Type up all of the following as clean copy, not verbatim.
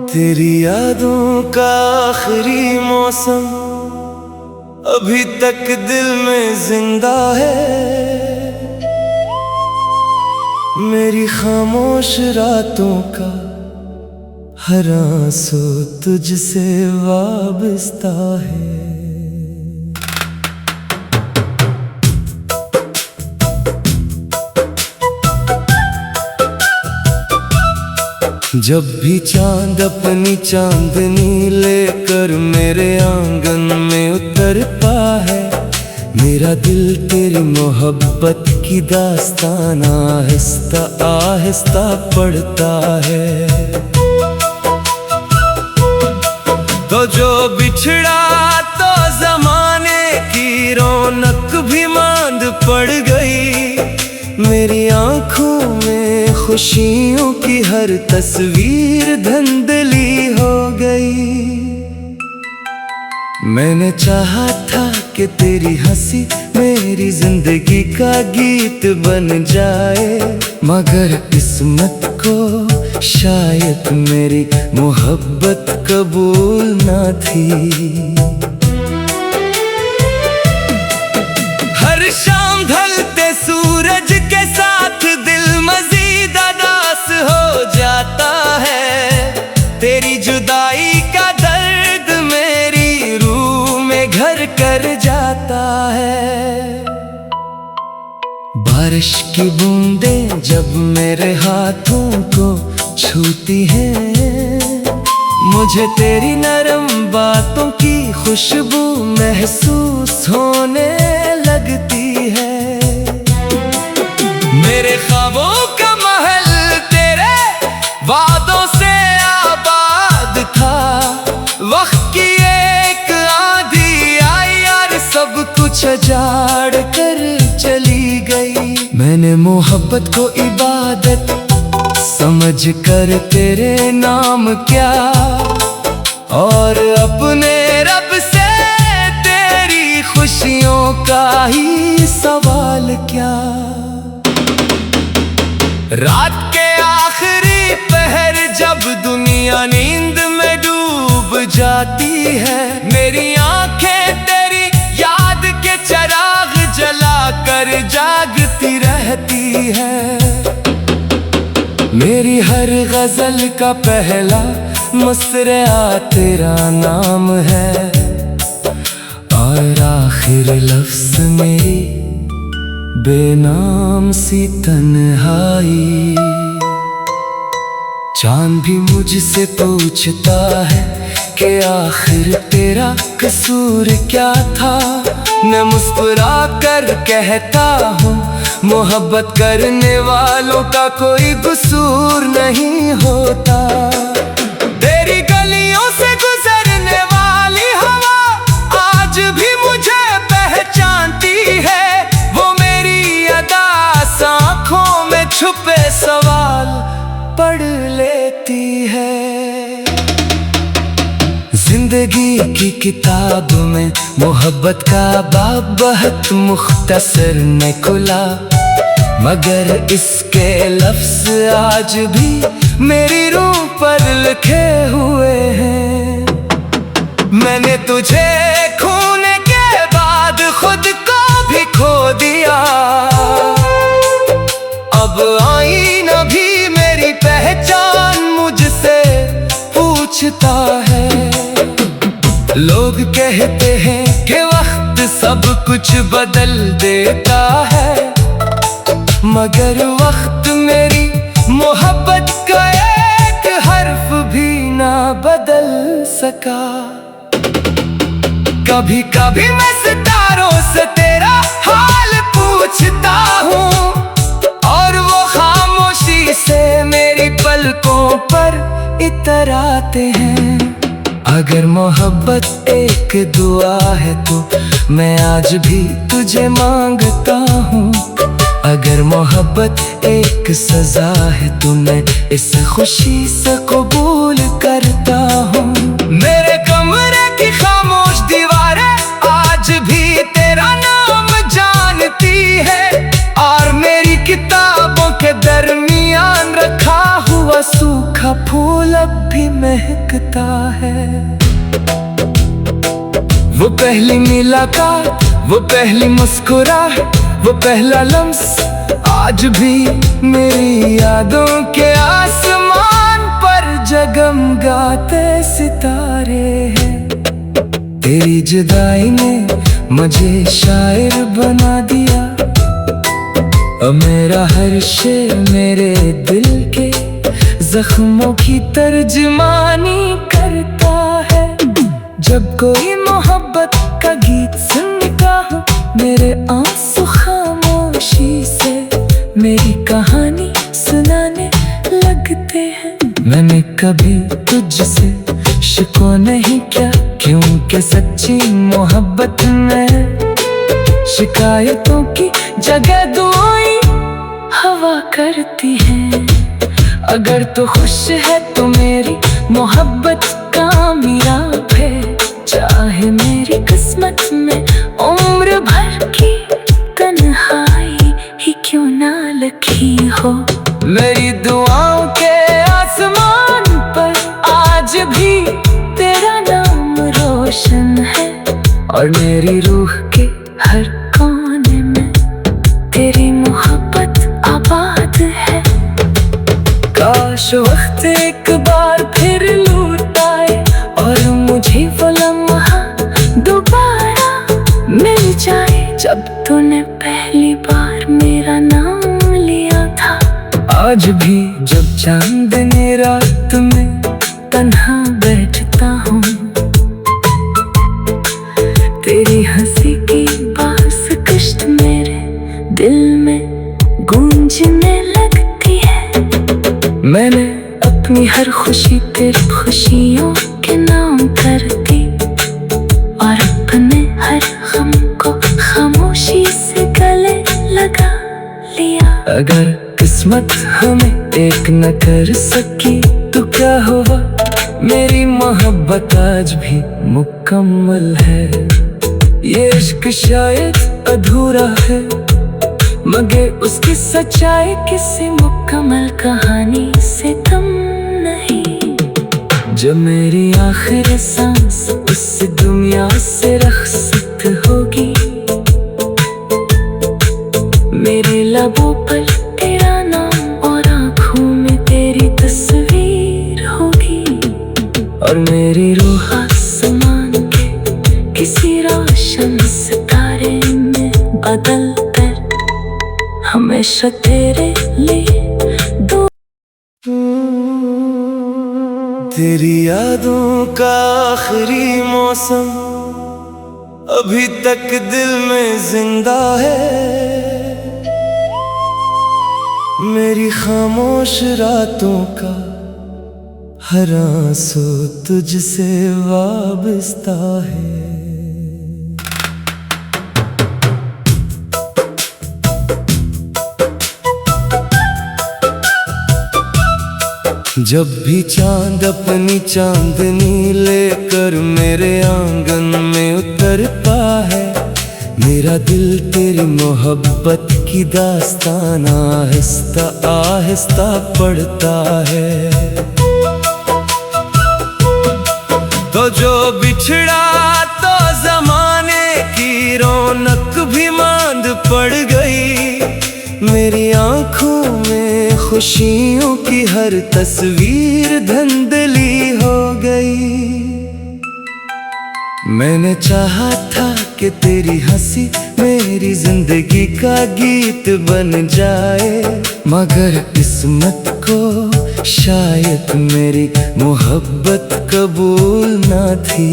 तेरी यादों का आखिरी मौसम अभी तक दिल में जिंदा है। मेरी खामोश रातों का हर आंसू तुझसे वाबस्ता है। जब भी चांद अपनी चांदनी लेकर मेरे आंगन में उतरता है, मेरा दिल तेरी मोहब्बत की दास्तान आहिस्ता आहिस्ता पढ़ता है। तो जो बिछड़ा तो जमाने की रौनक भी मांद पड़ गई। मेरी आंखों में खुशियों की हर तस्वीर धुंधली हो गई। मैंने चाहा था कि तेरी हंसी मेरी जिंदगी का गीत बन जाए, मगर किस्मत को शायद मेरी मोहब्बत कबूल ना थी। हर शाम ढलते सूरज के साथ दिल मजीद उदास हो जाता है। तेरी जुदाई का दर्द मेरी रूह में घर कर जाता है। बारिश की बूंदें जब मेरे हाथों को छूती हैं, मुझे तेरी नरम बातों की खुशबू महसूस होने लगती है। मेरे ख्वाबों का महल तेरे वादों से आबाद था। वक्त की एक आंधी आई और सब कुछ उजाड़ कर चली गई। मैंने मोहब्बत को इबादत समझ कर तेरे नाम क्या, और अपने रब से तेरी खुशियों का ही सवाल क्या। रात के आखिरी पहर जब दुनिया नींद में डूब जाती है, मेरी आंखें तेरी याद के चिराग जला कर जागती रहती है। मेरी हर गजल का पहला मुस्कुरा तेरा नाम है, और आखिर लफ्ज मेरी बेनाम सी तन्हाई। चांद भी मुझसे पूछता है कि आखिर तेरा कसूर क्या था। मैं मुस्कुरा कर कहता हूँ, मोहब्बत करने वालों का कोई कसूर नहीं होता। तेरी गलियों से गुजरने वाली हवा आज भी मुझे पहचानती है। वो मेरी अदा आँखों में छुपे सवाल पढ़ लेती है। जिंदगी की किताब में मोहब्बत का बाब बहुत मुख्तसर ने खुला, मगर इसके लफ्ज आज भी मेरी रूह पर लिखे हुए हैं। मैंने तुझे खोने के बाद खुद को भी खो दिया। अब आईना भी मेरी पहचान मुझसे पूछता है। लोग कहते हैं कि वक्त सब कुछ बदल देता है, मगर वक्त मेरी मोहब्बत का एक हर्फ भी ना बदल सका। कभी कभी मैं सितारों से तेरा हाल पूछता हूँ, और वो खामोशी से मेरी पलकों पर इतराते हैं। अगर मोहब्बत एक दुआ है तो मैं आज भी तुझे मांगता हूँ। अगर मोहब्बत एक सजा है तो मैं इस खुशी से कबूल करता हूँ। मेरे कमरे की खामोश दीवारें आज भी तेरा नाम जानती है, और मेरी किताबों के दरमियान रखा हुआ सूखा सूखा फूल अब भी महकता है। वो पहली मुलाकात, वो पहली मुस्कुराहट, वो पहला लम्स आज भी मेरी यादों के आसमान पर जगमगाते सितारे हैं। तेरी जुदाई ने मुझे शायर बना दिया, और मेरा हर शेर मेरे दिल के जख्मों की तर्जमानी करता है। जब कोई मोहब्बत का गीत सुनता हूँ, मेरे आंसू खामोशी से मेरी कहानी सुनाने लगते हैं। मैंने कभी तुझसे शिकवा नहीं किया, क्योंकि सच्ची मोहब्बत में शिकायतों की जगह दुआएं हवा करती है। अगर तू खुश है तो मेरी मोहब्बत कामयाब है, चाहे मेरी किस्मत में उम्र भर की तन्हाई ही क्यों ना लिखी हो। मेरी दुआओं के आसमान पर आज भी तेरा नाम रोशन है, और मेरी रूह के हर कोने में तेरी मोहब्बत आबाद है। काश वक्त एक बार फिर लौट आए और मुझे वो लम्हा दोबारा मिल जाए, जब तूने पहली बार मेरा नाम लिया था। आज भी जब चांदनी रात में तन्हा बैठता हूँ, तेरी हंसी की बास कश्त मेरे दिल में गूंजने लगती है। मैंने अपनी हर खुशी तेरी खुशियों के नाम कर दी, और अपने हर गम को खामोशी से गले लगा लिया। अगर किस्मत हमें एक न कर सकी तो क्या हुआ, मेरी मोहब्बत आज भी मुकम्मल है। ये इश्क शायद अधूरा है, मगर उसकी सच्चाई किसी मुकम्मल कहानी से कम नहीं। जब मेरी आखिरी सांस उस दुनिया से रखसत होगी, मेरे लबों पर तेरा नाम और आँखों में तेरी तस्वीर होगी, और मेरी रूह आसमान के किसी रोशन सितारे में बदल कर हमेशा तेरे लिए दो। तेरी यादों का आखिरी मौसम अभी तक दिल में जिंदा है। मेरी खामोश रातों का हर आंसू तुझसे वाबस्ता है। जब भी चांद अपनी चांदनी लेकर मेरे आंगन में उतरता है, मेरा दिल तेरी मोहब्बत की दास्तान आहिस्ता आहिस्ता पढ़ता है। तो जो बिछड़ा तो जमाने की रौनक भी मांद पड़ गई, मेरी आंखों में खुशियों की हर तस्वीर धुंधली हो गई। मैंने चाहा था कि तेरी हंसी मेरी जिंदगी का गीत बन जाए, मगर किस्मत को शायद मेरी मोहब्बत कबूल ना थी।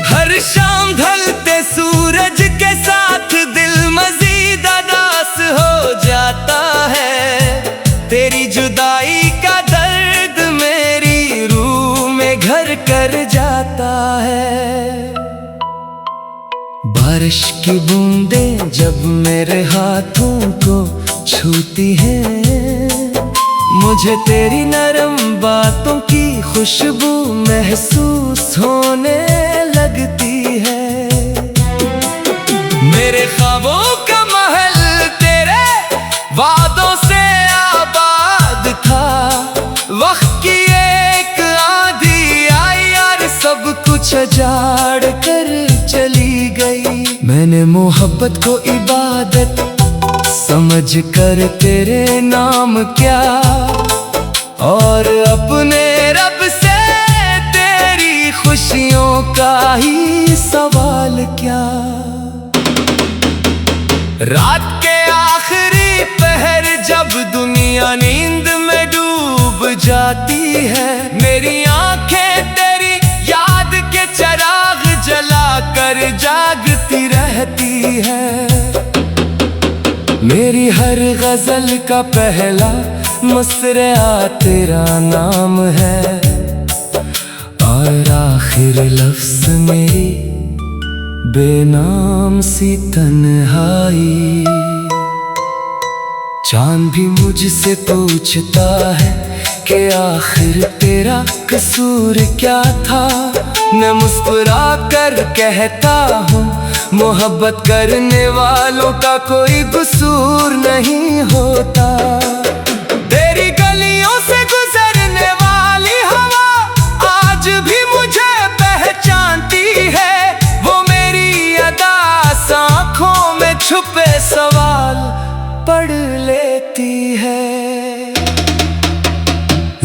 हर शाम ढलते सूरज के साथ दिल मजीद उदास हो जाता है। तेरी जुदाई का दर्द मेरी रूह में घर कर जाता है। बारिश की बूंदें जब मेरे हाथों को छूती हैं, मुझे तेरी नरम बातों की खुशबू महसूस होने लगती है। मेरे ख्वाबों का महल तेरे वादों से कुछ अजाड़ कर चली गई। मैंने मोहब्बत को इबादत समझ कर तेरे नाम क्या, और अपने रब से तेरी खुशियों का ही सवाल क्या। रात के आखिरी पहर जब दुनिया नींद में डूब जाती है, मेरी आंखें तेरी याद के चिराग जला कर जागती रहती है। मेरी हर गजल का पहला मुस्कुरा तेरा नाम है, और आखिर लफ्ज मेरी बेनाम सी तन्हाई। चांद भी मुझसे पूछता है कि आखिर तेरा कसूर क्या था। मैं मुस्कुरा कर कहता हूँ मोहब्बत करने वालों का कोई कसूर नहीं होता। तेरी गलियों से गुजरने वाली हवा आज भी मुझे पहचानती है। वो मेरी अदा आँखों में छुपे सवाल पढ़ लेती है।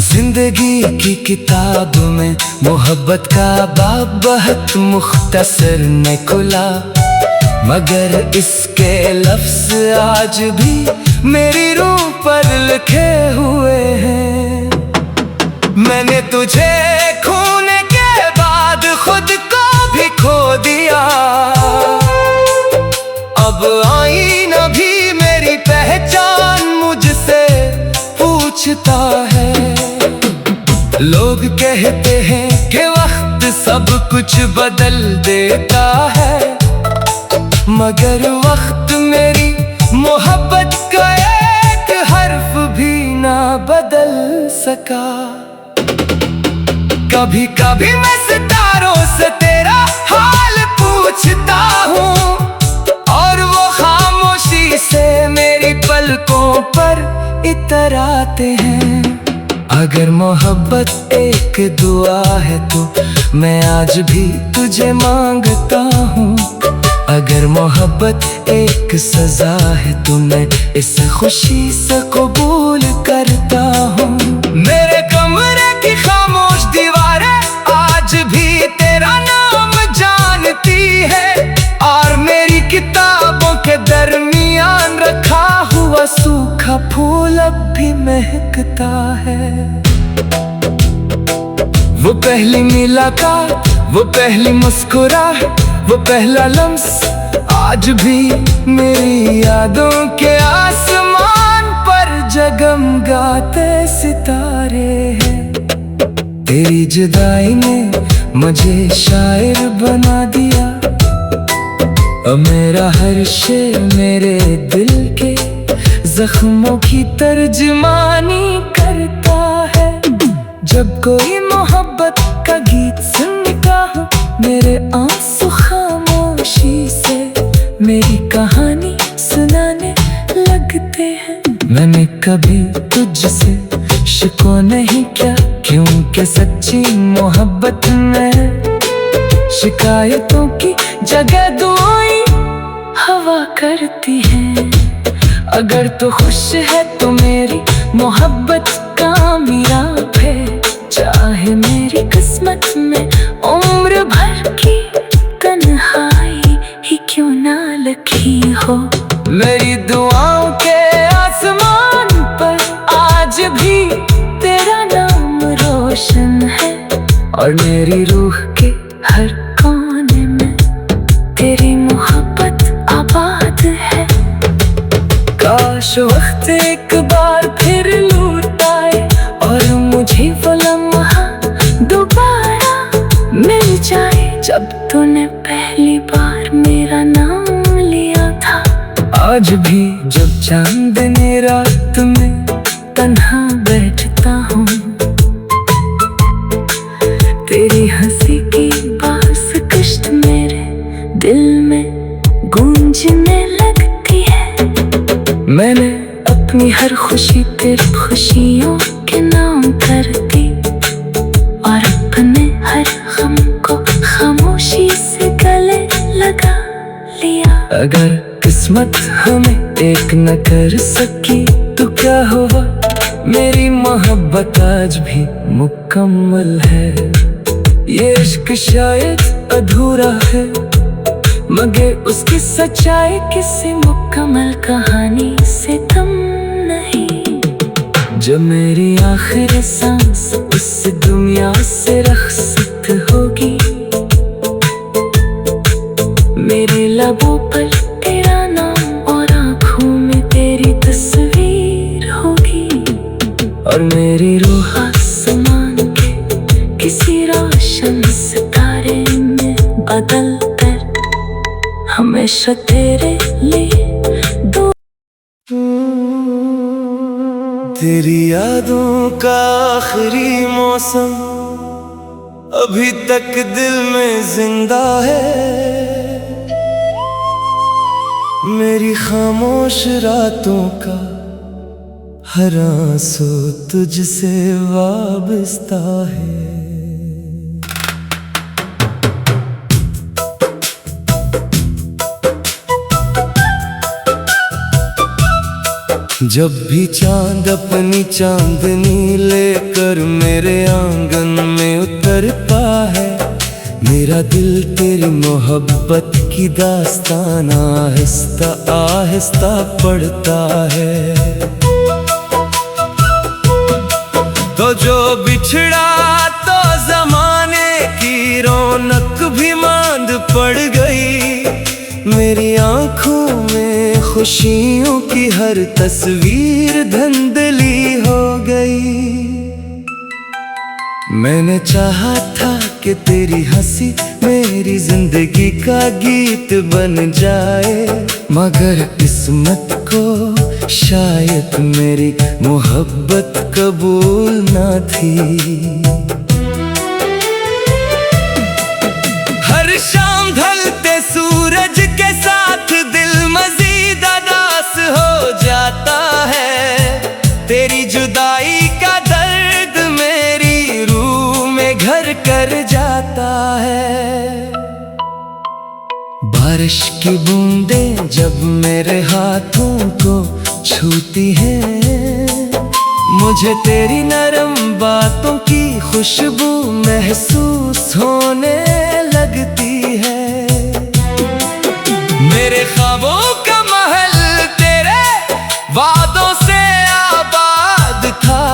जिंदगी की किताब में मोहब्बत का बाब बहुत मुख्तसर न खुला, मगर इसके लफ्ज आज भी मेरी रूह पर लिखे हुए हैं। मैंने तुझे खोने के बाद खुद को भी खो दिया, अब आईना भी मेरी पहचान मुझसे पूछता है। लोग कहते हैं कि वक्त सब कुछ बदल देता है, मगर वक्त मेरी मोहब्बत का एक हर्फ भी ना बदल सका। कभी कभी मैं सितारों से तेरा हाल पूछता हूँ, और वो खामोशी से मेरी पलकों पर इतराते हैं। अगर मोहब्बत एक दुआ है तो मैं आज भी तुझे मांगता हूँ, अगर मोहब्बत एक सजा है तो मैं इसे खुशी से कबूल करता हूँ। मेरे कमरे की खामोश दीवारें आज भी तेरा नाम जानती है, और मेरी किताबों के दरमियान रखा हुआ सूखा फूल अब भी महकता है। वो पहली मुलाकात, वो पहली मुस्कुराहट, वो पहला लम्स आज भी मेरी यादों के आसमान पर जगमगाते सितारे हैं। तेरी जुदाई ने मुझे शायर बना दिया, अब मेरा हर शेर मेरे दिल के जख्मों की तर्जमानी करता है। जब कोई मोहब्बत का गीत सुनता हूँ, मेरे आंसू खामोशी से मेरी कहानी सुनाने लगते हैं। मैंने कभी तुझसे शिकवा नहीं किया, क्योंकि सच्ची मोहब्बत में शिकायतों की जगह दुआएं हवा करती हैं। अगर तू खुश है तो मेरी मोहब्बत कामयाब है, चाहे मेरी किस्मत में उम्र भर की तन्हाई ही क्यों ना लिखी हो। मेरी दुआओं के आसमान पर आज भी तेरा नाम रोशन है, और मेरी रूह के हर कोने में तेरी मोहब्बत आबाद है। काश वक्त एक बार फिर लौट आए और मुझे वो लम्हा दोबारा मिल जाए, जब तूने पहली बार मेरा नाम लिया था। आज भी जब चांदनी रात में तन्हा बैठता हूँ, तेरी हंसी की बास कश्त मेरे दिल में गूंजने लगती है। मैंने अपनी हर खुशी तेरी खुशियों के नाम कर दी, और अपने हर गम को अगर किस्मत हमें एक न कर सकी तो क्या हुआ, मेरी मोहब्बत आज भी मुकम्मल है। ये इश्क शायद अधूरा है, मगर उसकी सच्चाई किसी मुकम्मल कहानी से कम नहीं। जब मेरी आखिरी सांस इस दुनिया से रुखसत होगी, मेरे लबों पर तेरा नाम और आँखों में तेरी तस्वीर होगी, और मेरी रूह आसमान के किसी रोशन सितारे में बदल कर हमेशा तेरे लिए दो। तेरी यादों का आखिरी मौसम अभी तक दिल में जिंदा है। मेरी खामोश रातों का हर आंसू तुझसे वाबस्ता है। जब भी चांद अपनी चांदनी लेकर मेरे आंगन में उतरता है, मेरा दिल तेरी मोहब्बत की दास्तान आहिस्ता आहिस्ता पढ़ता है। तो जो बिछड़ा तो जमाने की रौनक भी मांद पड़ गई, मेरी आंखों में खुशियों की हर तस्वीर धुंधली हो गई। मैंने चाहा था कि तेरी हंसी मेरी जिंदगी का गीत बन जाए, मगर किस्मत को शायद मेरी मोहब्बत कबूल ना थी। हर शाम ढलते सूरज के साथ दिल मजीद उदास हो जाता है। तेरी जुदाई का दर्द मेरी रूह में घर कर जाता है। बारिश की बूंदें जब मेरे हाथों को छूती हैं, मुझे तेरी नरम बातों की खुशबू महसूस होने लगती है। मेरे ख्वाबों का महल तेरे वादों से आबाद था,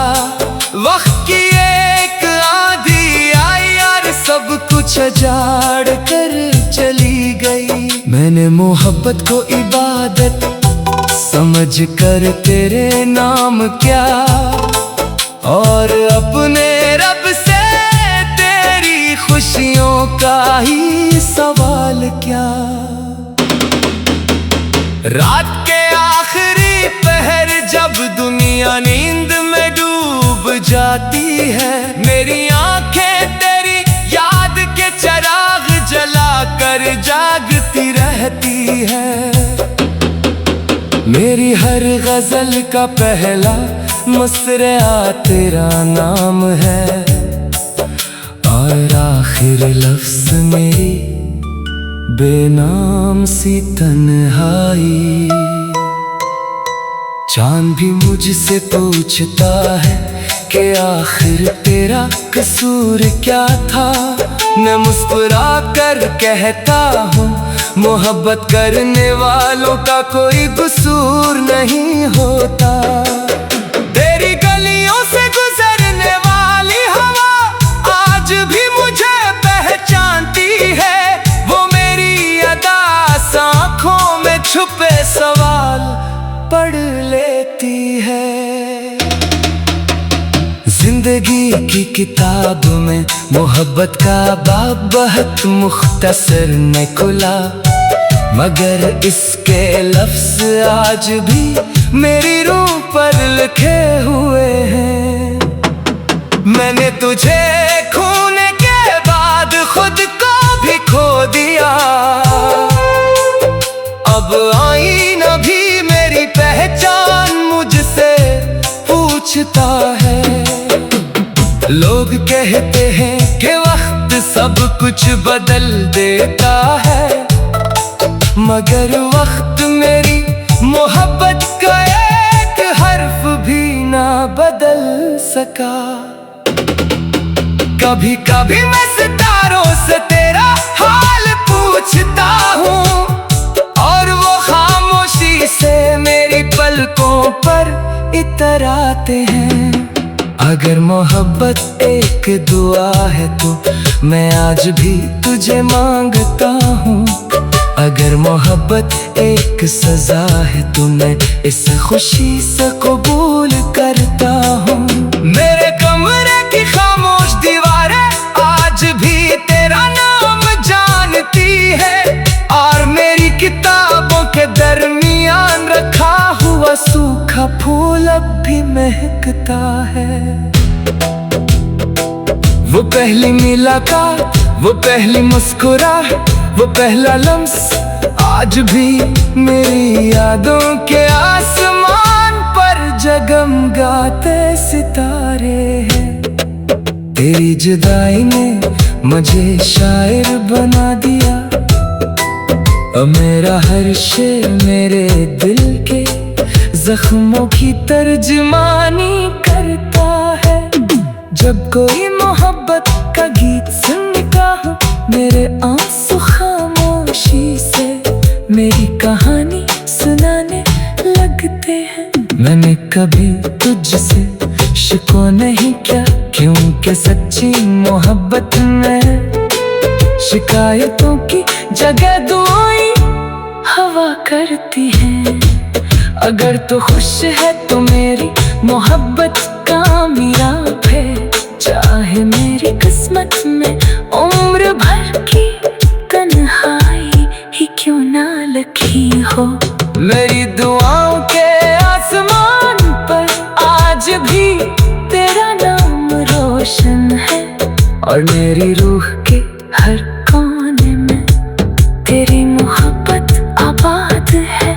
वक्त की एक आंधी आई और सब कुछ उजाड़ कर चली गई। मैंने मोहब्बत को इबादत समझ कर तेरे नाम क्या, और अपने रब से तेरी खुशियों का ही सवाल क्या। रात के आखिरी पहर जब दुनिया नींद में डूब जाती है, मेरी आंखें तेरी याद के चिराग जला कर जागती रहती है। मेरी हर गजल का पहला मुस्कुरा तेरा नाम है, और आखिर लफ्ज मेरी बेनाम सी तन्हाई। चांद भी मुझसे पूछता है कि आखिर तेरा कसूर क्या था। मैं मुस्कुरा कर कहता हूँ, मोहब्बत करने वालों का कोई कसूर नहीं होता। तेरी गलियों से गुजरने वाली हवा आज भी मुझे पहचानती है, वो मेरी अदा आँखों में छुपे सवाल पढ़ लेती है। जिंदगी की किताब में मोहब्बत का बाब बहुत मुख्तसर न खुला, मगर इसके लफ्ज आज भी मेरी रूह पर लिखे हुए हैं। मैंने तुझे खोने के बाद खुद को भी खो दिया, अब आईना भी मेरी पहचान मुझसे पूछता है। लोग कहते हैं कि वक्त सब कुछ बदल देता है, मगर वक्त मेरी मोहब्बत का एक हर्फ भी ना बदल सका। कभी कभी मैं सितारों से तेरा हाल पूछता हूँ और वो खामोशी से मेरी पलकों पर इतराते हैं। अगर मोहब्बत एक दुआ है तो मैं आज भी तुझे मांगता हूँ। अगर मोहब्बत एक सजा है तो मैं इसे खुशी से कबूल करता हूँ। मेरे कमरे की खामोश दीवारें आज भी तेरा नाम जानती है और मेरी किताबों के दरमियान रखा हुआ सूखा फूल अब भी महकता है। वो पहली मुलाकात, वो पहली मुस्कुराहट, वो पहला लम्स आज भी मेरी यादों के आसमान पर जगमगाते सितारे हैं। तेरी जुदाई ने मुझे शायर बना दिया, अब मेरा हर शेर मेरे दिल के जख्मों की तर्जमानी करता है। जब कोई मोहब्बत का गीत सुनता हूँ मेरे आंसू खामोशी से मेरी कहानी सुनाने लगते हैं। मैंने कभी तुझसे शिकवा नहीं किया क्योंकि सच्ची मोहब्बत में शिकायतों की जगह दुआएं हवा करती हैं। अगर तू खुश है तो मेरी मोहब्बत कामयाब है, चाहे मेरी किस्मत में उम्र भर की तन्हाई ही क्यों ना लिखी हो। मेरी दुआओं के आसमान पर आज भी तेरा नाम रोशन है और मेरी रूह के हर कोने में तेरी मोहब्बत आबाद है।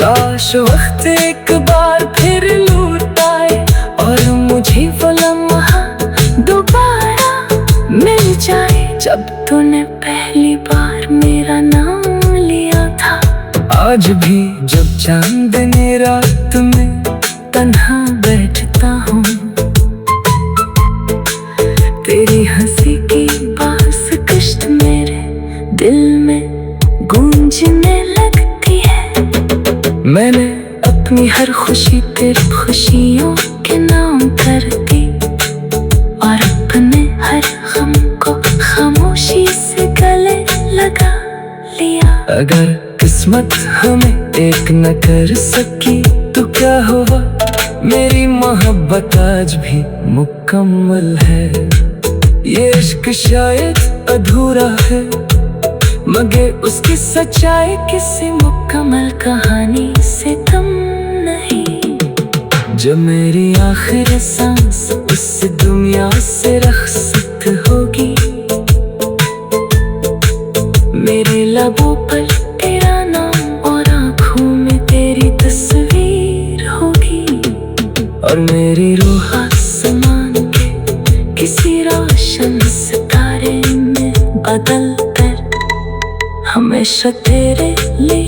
काश वक्त एक बार फिर लौट आए और मुझे वो लम्हा दोबारा मिल जाए जब तूने पहली बार मेरा नाम लिया था। आज भी जब चांदनी रात में तन्हा बैठता हूँ तेरी हंसी की बास कश्त मेरे दिल में गूंजने लगती है। मैंने अपनी हर खुशी तेरी खुशियों के नाम कर दी और अपने हर गम को खामोशी से गले लगा लिया। अगर किस्मत हमें एक न कर सकी तो क्या हुआ, मेरी मोहब्बत आज भी मुकम्मल है। ये इश्क शायद अधूरा है मगर उसकी सच्चाई किसी मुकम्मल कहानी से कम नहीं। जब मेरी आखिरी सांस इस दुनिया से रखसत होगी मेरे लबों पर तेरा नाम और आँखों में तेरी तस्वीर होगी और मेरी रूह आसमान के किसी रोशन सितारे में बदल कर हमेशा तेरे लिए